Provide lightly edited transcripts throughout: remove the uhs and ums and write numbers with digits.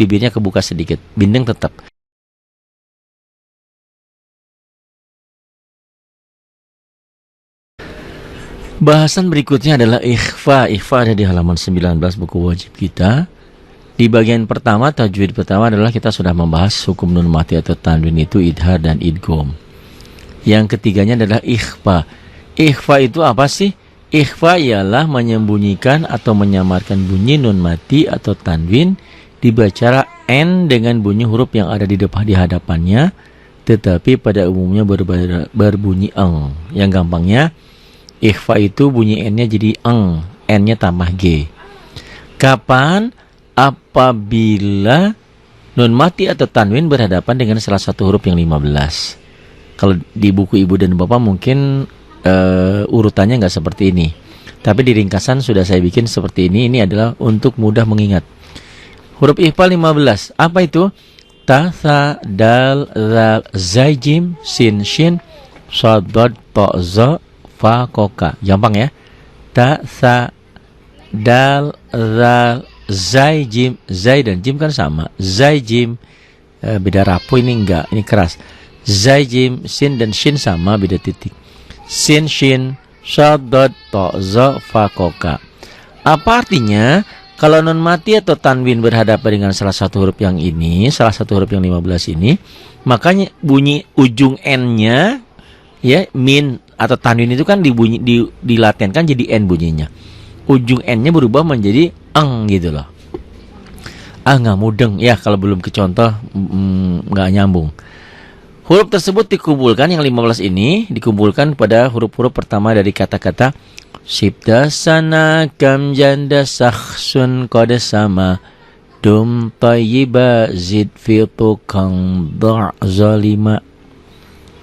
bibirnya kebuka sedikit, bindeng tetap. Bahasan berikutnya adalah ikhfa. Ikhfa ada di halaman 19 buku wajib kita. Di bagian pertama, tajwid pertama adalah kita sudah membahas hukum nun mati atau tanwin itu idhar dan idgham. Yang ketiganya adalah ikhfa. Ikhfa itu apa sih? Ikhfa ialah menyembunyikan atau menyamarkan bunyi nun mati atau tanwin dibaca n dengan bunyi huruf yang ada di depan di hadapannya, tetapi pada umumnya berbunyi eng. Yang gampangnya, ikhfa itu bunyi n-nya jadi eng, n-nya tambah g. Kapan? Apabila nun mati atau tanwin berhadapan dengan salah satu huruf yang 15. Kalau di buku ibu dan bapak mungkin urutannya nggak seperti ini, tapi di ringkasan sudah saya bikin seperti ini. Ini adalah untuk mudah mengingat. Huruf ikhfa 15. Apa itu? Ta, tha, dal, zal, zai, jim, sin, shin, shad, dad, ta, za, fa, koka. Gampang ya. Ta, tha, dal, zal, zai, jim. Zai dan jim kan sama. Zai, jim, beda rapuh, ini enggak, ini keras. Zai, jim, sin dan shin sama, beda titik. Sin, shin, shad, dad, ta, za, fa, koka. Apa artinya? Kalau nun mati atau tanwin berhadapan dengan salah satu huruf yang ini, salah satu huruf yang 15 ini, makanya bunyi ujung n-nya ya, min atau tanwin itu kan dilatenkan jadi n bunyinya. Ujung n-nya berubah menjadi eng gitu loh. Nggak mudeng ya kalau belum ke contoh, nggak nyambung. Huruf tersebut dikumpulkan, yang 15 ini dikumpulkan pada huruf-huruf pertama dari kata-kata Sibda sana kam janda sakhsun qad sama dum tayyiba zid fi tukang da' zalima.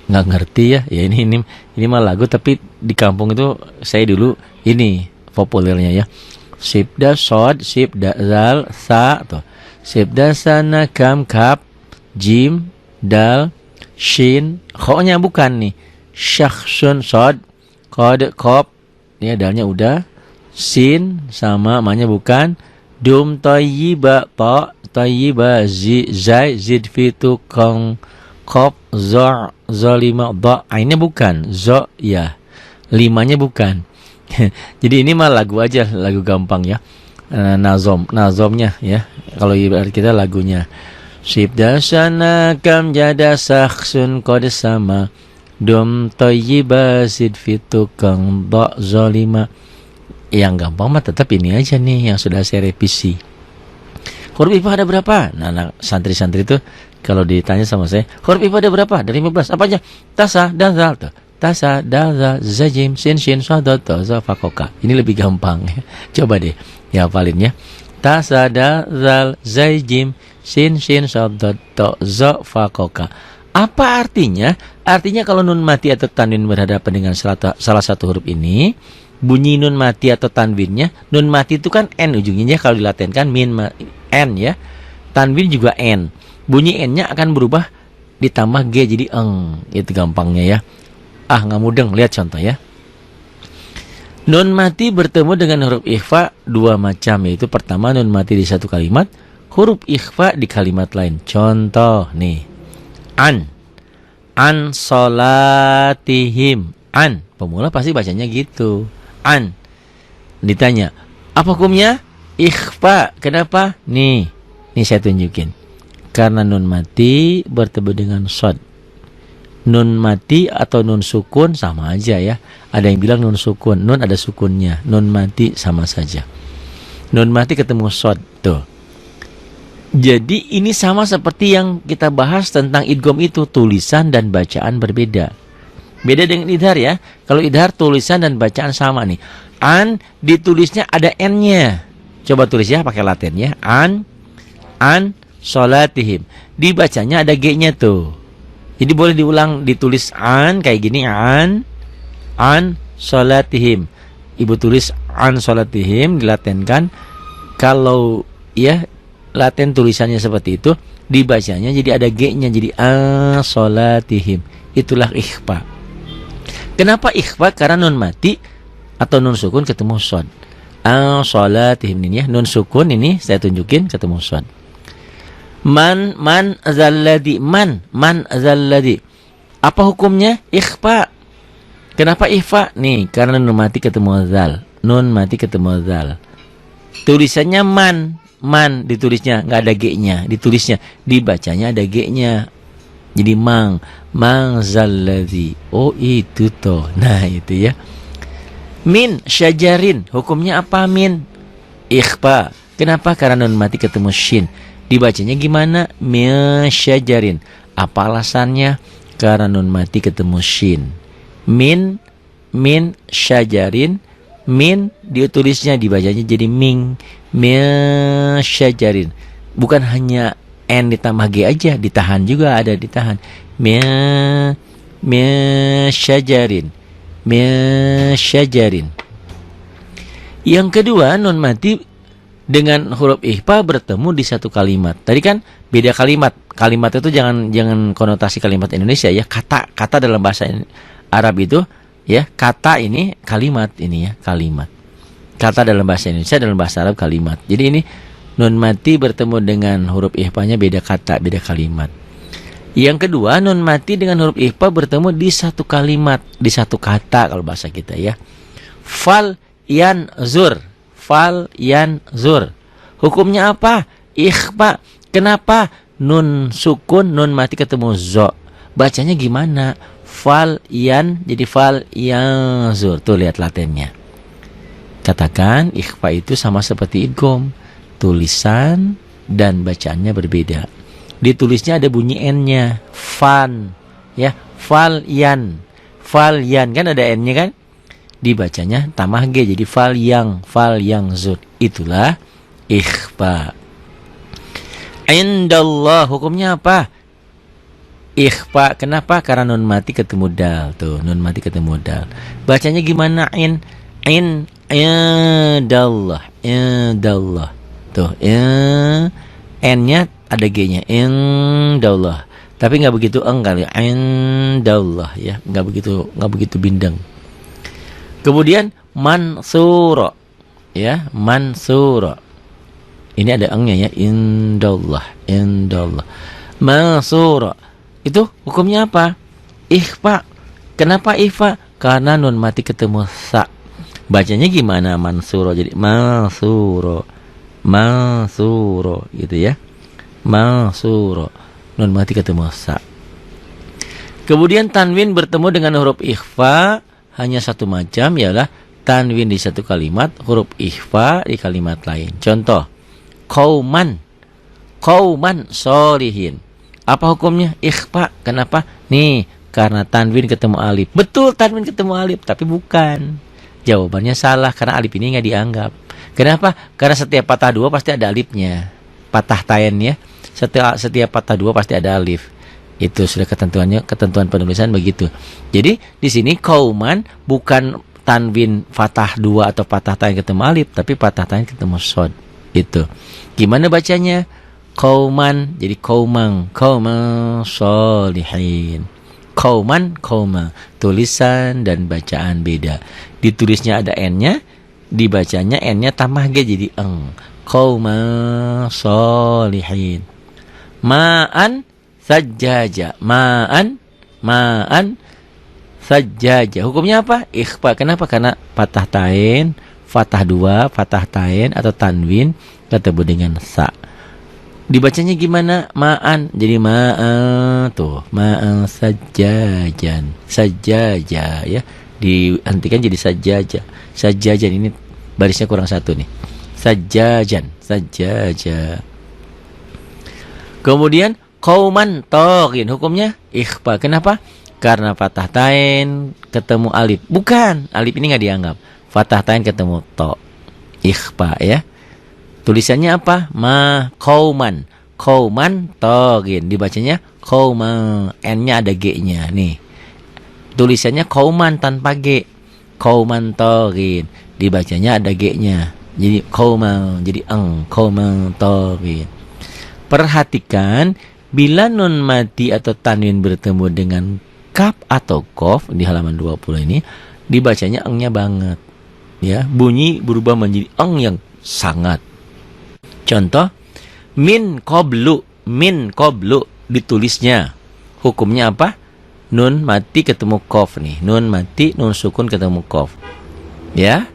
Nggak ngerti ya ini mah lagu, tapi di kampung itu saya dulu ini populernya ya. Sibda sod, sibda zal, sa tuh. Sibda sana kam kap, jim, dal, shin, kho-nya bukan nih. Syakhsun sod, qad qaf, ya dalnya udah, sin sama ma-nya bukan, dum tayyiba ta, tayyiba zi zai zid fi tukang qaf za zalima da, ainnya bukan, zo ya. Limanya bukan. Jadi ini mah lagu aja, lagu gampang ya. Nazomnya ya. Kalau ibarat kita lagunya. Sibda sana kam jada sakhsun qad sama dum tayyiba zid fi tukang da zalima. Yang gampang mah tetap ini aja nih yang sudah saya revisi. Huruf ikhfa ada berapa? Nah, santri-santri itu kalau ditanya sama saya, huruf ikhfa ada berapa? Dari 15. Apa aja? Tasa dan zal tuh. Tasa, daza, zajim, sin, shin, swadot, za, fakoka. Ini lebih gampang. Coba deh ya hafalin ya. Tasa, dazal, zajim, sin, shin, swadot, za, fakoka. Apa artinya? Artinya kalau nun mati atau tanwin berhadapan dengan salah satu huruf ini, bunyi nun mati atau tanwinnya, nun mati itu kan n ujungnya, kalau dilatenkan min n ya. Tanwin juga n. Bunyi n-nya akan berubah ditambah g jadi eng. Itu gampangnya ya. Nggak mudeng, lihat contoh ya. Nun mati bertemu dengan huruf ikhfa dua macam, yaitu pertama nun mati di satu kalimat, huruf ikhfa di kalimat lain. Contoh nih, an solatihim, an pemula pasti bacanya gitu, an. Ditanya apa hukumnya? Ikhfa. Kenapa? Nih saya tunjukin. Karena nun mati bertemu dengan shad. Nun mati atau nun sukun sama aja ya. Ada yang bilang nun sukun, nun ada sukunnya. Nun mati sama saja. Nun mati ketemu shad tuh. Jadi ini sama seperti yang kita bahas tentang idgham itu, tulisan dan bacaan berbeda. Beda dengan idhar ya. Kalau idhar tulisan dan bacaan sama nih. An ditulisnya ada n-nya. Coba tulis ya pakai latin ya. An solatihim. Dibacanya ada g-nya tuh. Jadi boleh diulang, ditulis an kayak gini, an solatihim. Ibu tulis an solatihim, dilatenkan. Kalau ya laten tulisannya seperti itu, dibacanya jadi ada g-nya, jadi an solatihim. Itulah ikhfa. Kenapa ikhfa? Karena nun mati atau nun sukun ketemu shad. An solatihim ini ya, nun sukun ini saya tunjukin ketemu shad. Man zalladhi. Man zalladhi. Apa hukumnya? Ikhfa. Kenapa ikhfa? Nih, karena nun mati ketemu zal. Nun mati ketemu zal. Tulisannya man ditulisnya, nggak ada g-nya. Ditulisnya, dibacanya ada g-nya. Jadi mang zalladhi. Oh itu toh. Nah itu ya. Min syajarin. Hukumnya apa min? Ikhfa. Kenapa? Karena nun mati ketemu shin. Dibacanya gimana? Min syajarin. Apa alasannya? Karena nun mati ketemu shin. Min syajarin. Min ditulisnya, dibacanya jadi ming. Min syajarin. Bukan hanya n ditambah g aja, ditahan juga, ada ditahan. Min syajarin. Min syajarin. Yang kedua, nun mati dengan huruf ikhfa bertemu di satu kalimat. Tadi kan beda kalimat. Kalimat itu jangan konotasi kalimat Indonesia ya. Kata dalam bahasa Arab itu ya, kata ini kalimat ini ya, kalimat. Kata dalam bahasa Indonesia, dalam bahasa Arab kalimat. Jadi ini nun mati bertemu dengan huruf ikhfanya beda kata, beda kalimat. Yang kedua, nun mati dengan huruf ikhfa bertemu di satu kalimat, di satu kata kalau bahasa kita ya. Fal yanzur. Hukumnya apa? Ikhfa. Kenapa? Nun sukun, nun mati ketemu zo. Bacanya gimana? Jadi fal yanzur. Tuh lihat latennya. Katakan ikhfa itu sama seperti idgham. Tulisan dan bacaannya berbeda. Ditulisnya ada bunyi n-nya, fan, ya, fal yan kan ada n-nya kan? Dibacanya tambah g jadi fal yang zud. Itulah ikhfa. Indallah, hukumnya apa? Ikhfa. Kenapa? Karena nun mati ketemu dal. Tuh, nun mati ketemu dal. Bacanya gimana? Indallah. Tuh, n-nya ada g-nya. Indallah. Tapi nggak begitu kali. Indallah ya, nggak begitu bindeng. Kemudian mansura. Ya, mansura. Ini ada eng-nya ya, indallah. Mansura. Itu hukumnya apa? Ikhfa. Kenapa ikhfa? Karena nun mati ketemu sa. Bacanya gimana? Mansura. Jadi mansura gitu ya. Mansura. Nun mati ketemu sa. Kemudian tanwin bertemu dengan huruf ikhfa hanya satu macam, ialah tanwin di satu kalimat, huruf ikhfa di kalimat lain. Contoh, qauman sholihin. Apa hukumnya? Ikhfa. Kenapa? Nih, karena tanwin ketemu alif. Betul, tanwin ketemu alif, tapi bukan. Jawabannya salah, karena alif ini nggak dianggap. Kenapa? Karena setiap patah dua pasti ada alifnya. Patah tain ya. Setiap patah dua pasti ada alif. Itu sudah ketentuan penulisan begitu. Jadi di sini qauman bukan tanwin fatah dua atau patah tain ketemu alif, tapi patah tain ketemu shad. Itu. Gimana bacanya? Qauman, jadi qauman sholihin. Qauman. Tulisan dan bacaan beda. Ditulisnya ada n-nya, dibacanya n-nya tambah g jadi eng. Qauman sholihin. Ma'an sajjaja. Ma'an sajjaja. Hukumnya apa? Ikhfa. Kenapa? Karena patah tain, fatah dua, fatah tain atau tanwin ketemu dengan sa. Dibacanya gimana? Ma'an. Jadi ma'an tuh. Ma'an sajjajan. Sajjaja ya. Dihentikan jadi sajjaja. Sajjajan ini barisnya kurang satu nih. Sajjajan. Sajjaja. Kemudian qauman taghin. Hukumnya ikhfa. Kenapa? Karena fatah tain ketemu alif. Bukan, alif ini nggak dianggap. Fatah tain ketemu to. Ikhfa ya. Tulisannya apa? Qauman taghin. Dibacanya qauman. N-nya ada G-nya nih. Tulisannya qauman tanpa G. Qauman taghin. Dibacanya ada G-nya. Jadi qauman, jadi eng. Qauman taghin. Perhatikan bila nun mati atau tanwin bertemu dengan kaf atau qaf di halaman 20 ini, dibacanya engnya banget. Ya, bunyi berubah menjadi eng yang sangat. Contoh, min qablu. min qablu ditulisnya. Hukumnya apa? Nun mati ketemu qaf nih. Nun mati, nun sukun ketemu qaf. Ya.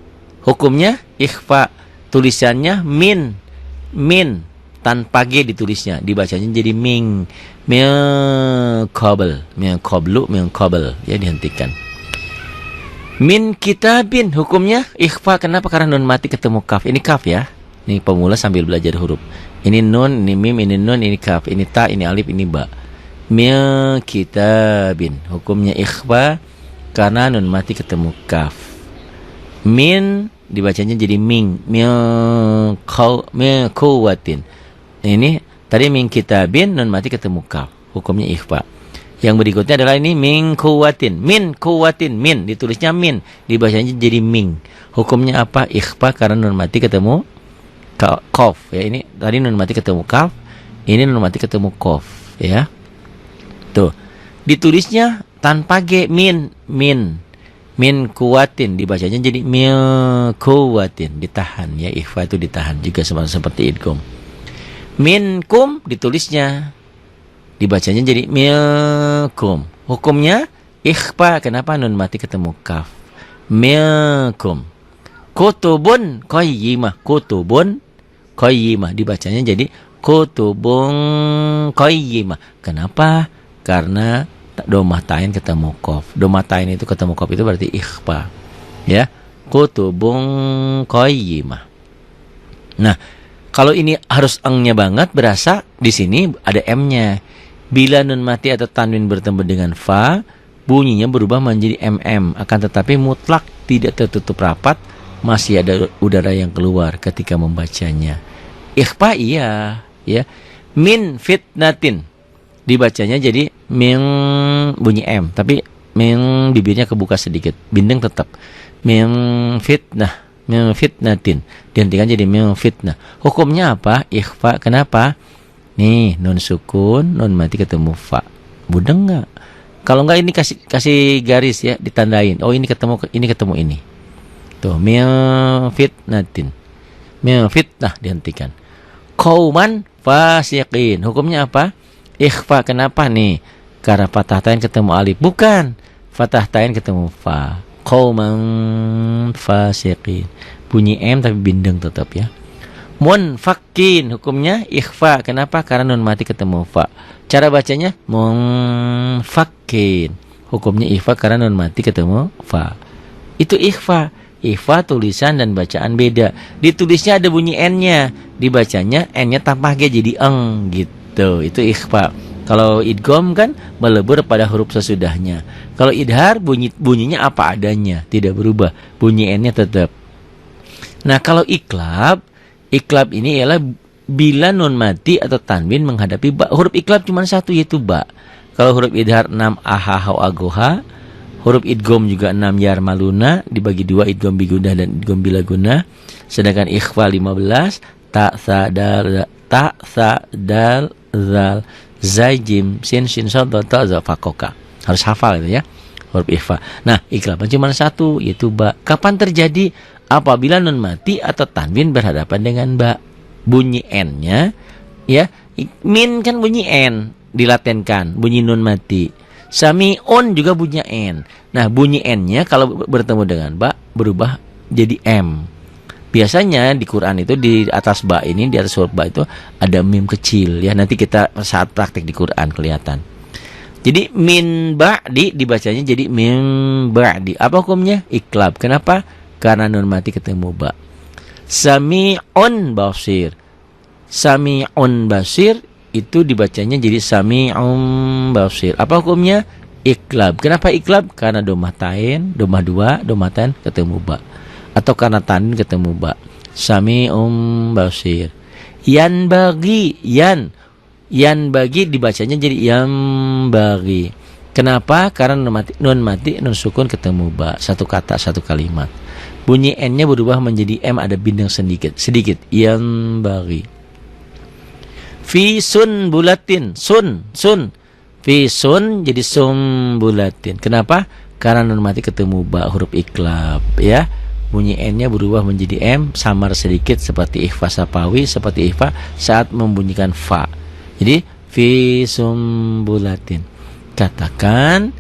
Hukumnya ikhfa. Tulisannya min tanpa g ditulisnya, dibacanya jadi min qabl, min qabl, ya dihentikan. Min kitabin hukumnya ikhfa. Kenapa? Karena nun mati ketemu kaf. Ini kaf ya. Ini pemula sambil belajar huruf. Ini nun, ini mim, ini nun, ini kaf, ini ta, ini alif, ini ba. Min kitabin hukumnya ikhfa karena nun mati ketemu kaf. Min dibacanya jadi min quwwatin. Ini tadi min kitabin nun mati ketemu kaf. Hukumnya ikhfa. Yang berikutnya adalah ini min quwwatin. Min ditulisnya min, dibacanya jadi min. Hukumnya apa? Ikhfa karena nun mati ketemu qaf. Ya, ini tadi nun mati ketemu kaf, ini nun mati ketemu qaf, ya. Tuh. Ditulisnya tanpa g, min kuwatin, dibacanya jadi min kuwatin, ditahan ya, ikhfa itu ditahan juga sama seperti idgham. Minkum ditulisnya, dibacanya jadi minkum. Hukumnya ikhfa. Kenapa? Nun mati ketemu kaf. Minkum. Kutubun qayyimah, dibacanya jadi kutubun qayyimah. Kenapa? Karena domah tain ketemu qaf. Domah tain itu ketemu qaf itu berarti ikhfa. Ya. Kutubun qayyimah. Nah, kalau ini harus engnya banget, berasa di sini ada m-nya. Bila nun mati atau tanwin bertemu dengan fa, bunyinya berubah menjadi mm. Akan tetapi mutlak tidak tertutup rapat, masih ada udara yang keluar ketika membacanya. Ikhfa iya, ya. Min fitnatin dibacanya jadi min bunyi m, tapi min bibirnya kebuka sedikit, bindeng tetap. Min fitnatin dihentikan jadi min fitnah. Hukumnya apa? Ikhfa. Kenapa? Nih nun sukun, nun mati ketemu fa. Budeng nggak? Kalau nggak ini kasih garis ya, ditandain. Oh ini ketemu ini. Tuh min fitnatin. Min fitnah dihentikan. Qauman fasiqin. Hukumnya apa? Ikhfa. Kenapa nih? Karena fathah tain ketemu alif. Bukan. Fathah tain ketemu fa. Qauman fasiqin. Bunyi m tapi bindeng tetap ya. Munfakin. Hukumnya ikhfa. Kenapa? Karena nun mati ketemu fa. Cara bacanya munfakin. Hukumnya ikhfa karena nun mati ketemu fa. Itu ikhfa. Ikhfa tulisan dan bacaan beda. Ditulisnya ada bunyi n-nya, dibacanya n-nya tanpa g jadi eng gitu. Itu ikhfa. Kalau idgham kan melebur pada huruf sesudahnya. Kalau idhar bunyinya apa adanya, tidak berubah. Bunyi n-nya tetap. Nah, kalau iklab ini ialah bila nun mati atau tanwin menghadapi ba. Huruf iklab cuma satu, yaitu ba. Kalau huruf idhar 6 aha ha agoha. Huruf idgham juga 6 yarmaluna, dibagi 2 idgham bigunah dan idgham bilaguna. Sedangkan ikhfa 15 ta sa dal zal zai jim sin shin shad ta za fakoka. Harus hafal itu ya, huruf ikhfa. Nah, iklaban cuma satu, yaitu ba. Kapan terjadi? Apabila nun mati atau tanwin berhadapan dengan ba. Bunyi n-nya ya, min kan bunyi n dilatenkan, bunyi nun mati. Sami'un juga bunyi n. Nah, bunyi n-nya kalau bertemu dengan ba berubah jadi m. Biasanya di Quran itu di atas ba ini, di atas huruf ba itu ada mim kecil ya. Nanti kita saat praktik di Quran kelihatan. Jadi min ba'di dibacanya jadi min ba'di. Apa hukumnya? Iklab. Kenapa? Karena nun mati ketemu ba. Sami'un basir. Sami'un basir itu dibacanya jadi sami'un basir. Apa hukumnya? Iklab. Kenapa iklab? Karena domah tain, domah 2, domah tain ketemu ba. Atau karena tanwin ketemu ba. Sami'un basir. Yan bagi, yan bagi dibacanya jadi yan bagi. Kenapa? Karena nun mati, nun sukun ketemu ba. Satu kata, satu kalimat. Bunyi n-nya berubah menjadi m, ada bindeng sedikit. Yan bagi. Fi sun bulatin, sun. Fi sun jadi sun bulatin. Kenapa? Karena nun mati ketemu ba, huruf iklab ya. Bunyi n-nya berubah menjadi m, samar sedikit seperti ikhfa sapawi, seperti ikhfa saat membunyikan fa. Jadi fi sumbulatin. Katakan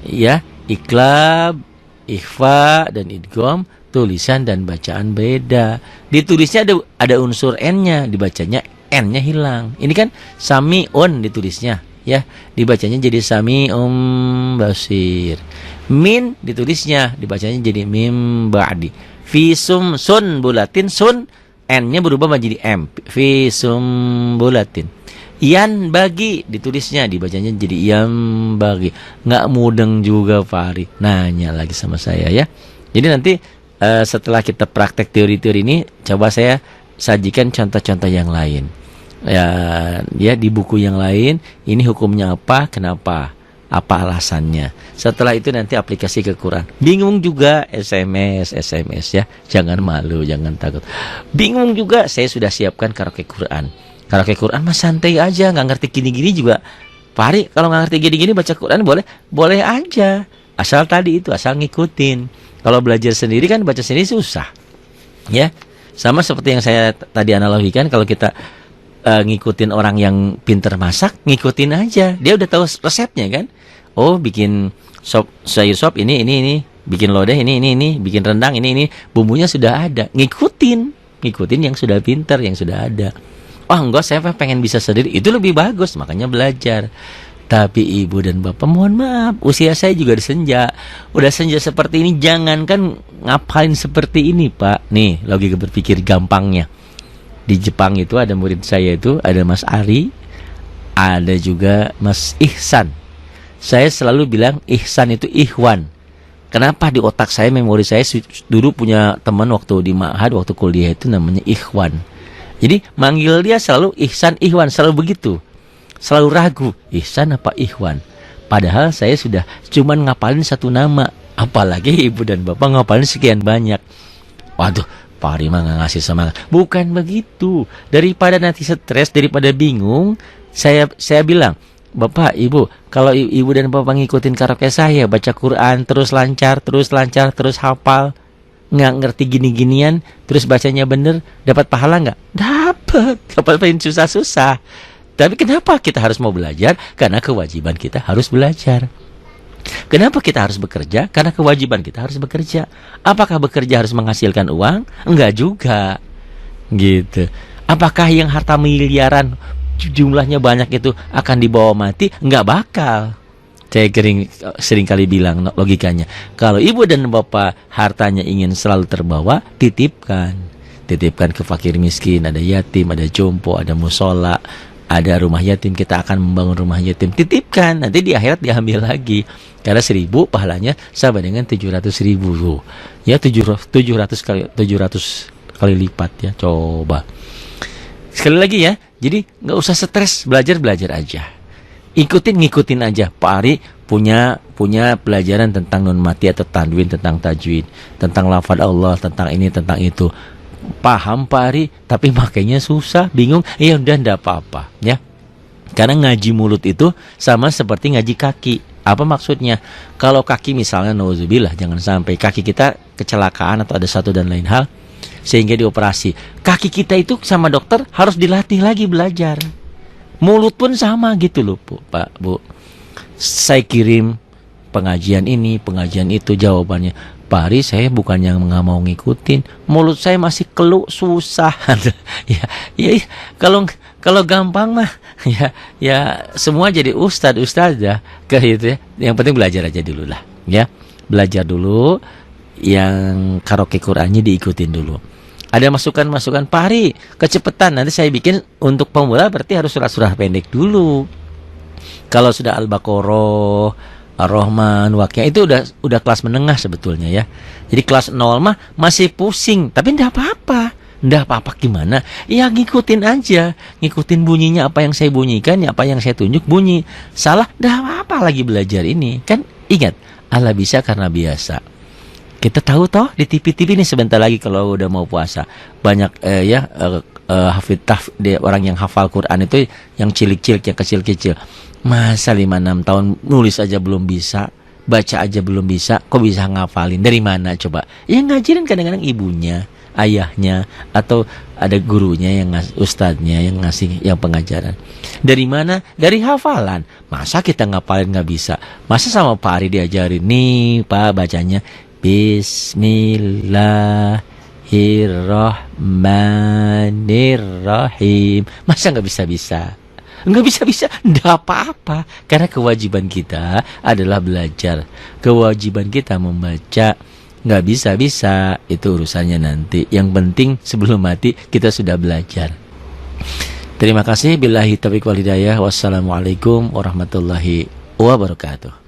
ya, iklab, ikhfa dan idgham tulisan dan bacaan beda. Ditulisnya ada unsur n-nya, dibacanya n-nya hilang. Ini kan sami'un ditulisnya ya, dibacanya jadi sami'um basir. Min ditulisnya, dibacanya jadi mim ba'di. Fi sun bulatin, sun n-nya berubah menjadi m. Fi sumbulatin. Yan bagi ditulisnya, dibacanya jadi yam bagi. Nggak mudeng juga Pak Ari. Nanya lagi sama saya ya. Jadi nanti setelah kita praktek teori-teori ini, coba saya sajikan contoh-contoh yang lain. Ya di buku yang lain, ini hukumnya apa, kenapa, apa alasannya. Setelah itu nanti aplikasi ke Quran. Bingung juga, SMS ya. Jangan malu, jangan takut. Bingung juga, saya sudah siapkan karaoke Quran. Karaoke Quran mah santai aja, nggak ngerti gini-gini juga. Pak Ari, kalau nggak ngerti gini-gini baca Quran boleh aja. Asal tadi itu, asal ngikutin. Kalau belajar sendiri kan baca sendiri susah. Ya, sama seperti yang saya tadi analogikan, kalau kita ngikutin orang yang pinter masak, ngikutin aja. Dia udah tahu resepnya kan. Oh, bikin sayur sop ini, bikin lodeh ini, bikin rendang ini, bumbunya sudah ada. Ngikutin yang sudah pinter, yang sudah ada. Oh enggak, saya pengen bisa sendiri. Itu lebih bagus, makanya belajar. Tapi ibu dan bapak, mohon maaf, usia saya juga udah senja seperti ini. Jangankan ngapain seperti ini Pak. Nih, logika berpikir gampangnya. Di Jepang itu ada murid saya itu, ada Mas Ari, ada juga Mas Ihsan. Saya selalu bilang Ihsan itu Ikhwan. Kenapa di otak saya, memori saya dulu punya teman waktu di Ma'had, waktu kuliah itu namanya Ikhwan. Jadi manggil dia selalu Ihsan, Ikhwan, selalu begitu. Selalu ragu, Ihsan apa Ikhwan. Padahal saya sudah cuman ngapalin satu nama. Apalagi ibu dan bapak ngapalin sekian banyak. Waduh, Pak Ari mah nggak ngasih semangat. Bukan begitu. Daripada nanti stres, daripada bingung, saya bilang, Bapak, Ibu, kalau ibu dan bapak ngikutin karaoke saya, baca Quran, terus lancar, terus hafal, nggak ngerti gini-ginian, terus bacanya bener, dapat pahala nggak? Dapat. Paling susah-susah. Tapi kenapa kita harus mau belajar? Karena kewajiban kita harus belajar. Kenapa kita harus bekerja? Karena kewajiban kita harus bekerja. Apakah bekerja harus menghasilkan uang? Enggak juga. Gitu. Apakah yang harta miliaran jumlahnya banyak itu akan dibawa mati? Enggak bakal. Saya sering kali bilang logikanya, kalau ibu dan bapak hartanya ingin selalu terbawa, titipkan ke fakir miskin, ada yatim, ada jompo, ada musola, ada rumah yatim. Kita akan membangun rumah yatim, titipkan, nanti di akhirat diambil lagi. Karena 1000 pahalanya sama dengan 700.000. Ya 700 kali lipat ya. Coba sekali lagi ya. Jadi nggak usah stres, belajar aja. Ngikutin aja. Pak Ari punya pelajaran tentang nun mati atau tanwin, tentang tajwid, tentang lafaz Allah, tentang ini, tentang itu. Paham Pak Ari, tapi makanya susah, bingung. Ya udah, enggak apa-apa ya. Karena ngaji mulut itu sama seperti ngaji kaki. Apa maksudnya? Kalau kaki misalnya, nauzubillah, jangan sampai kaki kita kecelakaan atau ada satu dan lain hal sehingga dioperasi. Kaki kita itu sama dokter harus dilatih lagi belajar. Mulut pun sama gitu loh Pak, Bu. Saya kirim pengajian ini, pengajian itu, jawabannya, Pak Ari, saya bukan yang nggak mau ngikutin, mulut saya masih keluh, susah. ya kalau gampang mah ya semua jadi ustad ya, kayak gitu ya. Yang penting belajar aja dulu lah ya. Belajar dulu, yang karaoke Qurannya diikutin dulu. Ada masukan Pak Ari, kecepatan, nanti saya bikin untuk pemula berarti harus surah-surah pendek dulu. Kalau sudah Al-Baqarah, Ar-Rahman, Waqiah itu udah kelas menengah sebetulnya ya. Jadi kelas 0 mah masih pusing, tapi enggak apa-apa gimana? Ya ngikutin aja, ngikutin bunyinya, apa yang saya bunyikan, ya apa yang saya tunjuk bunyi. Salah, enggak apa-apa lagi belajar ini. Kan ingat, Allah bisa karena biasa. Kita tahu toh di TV-TV ini sebentar lagi kalau udah mau puasa banyak orang yang hafal Quran itu yang cilik-cilik, yang kecil-kecil. Masa 5-6 tahun nulis aja belum bisa, baca aja belum bisa, kok bisa ngafalin? Dari mana coba? Ya ngajarin kadang-kadang ibunya ayahnya, atau ada gurunya yang ustadznya yang ngasih yang pengajaran. Dari mana? Dari hafalan. Masa kita ngapalin nggak bisa? Masa sama Pak Ari diajarin, nih Pak bacanya Bismillahirrahmanirrahim. Masa nggak bisa-bisa? Nggak bisa-bisa, nggak apa-apa. Karena kewajiban kita adalah belajar. Kewajiban kita membaca. Nggak bisa-bisa, itu urusannya nanti. Yang penting sebelum mati kita sudah belajar. Terima kasih. Billahi taufiq wal hidayah. Wassalamualaikum warahmatullahi wabarakatuh.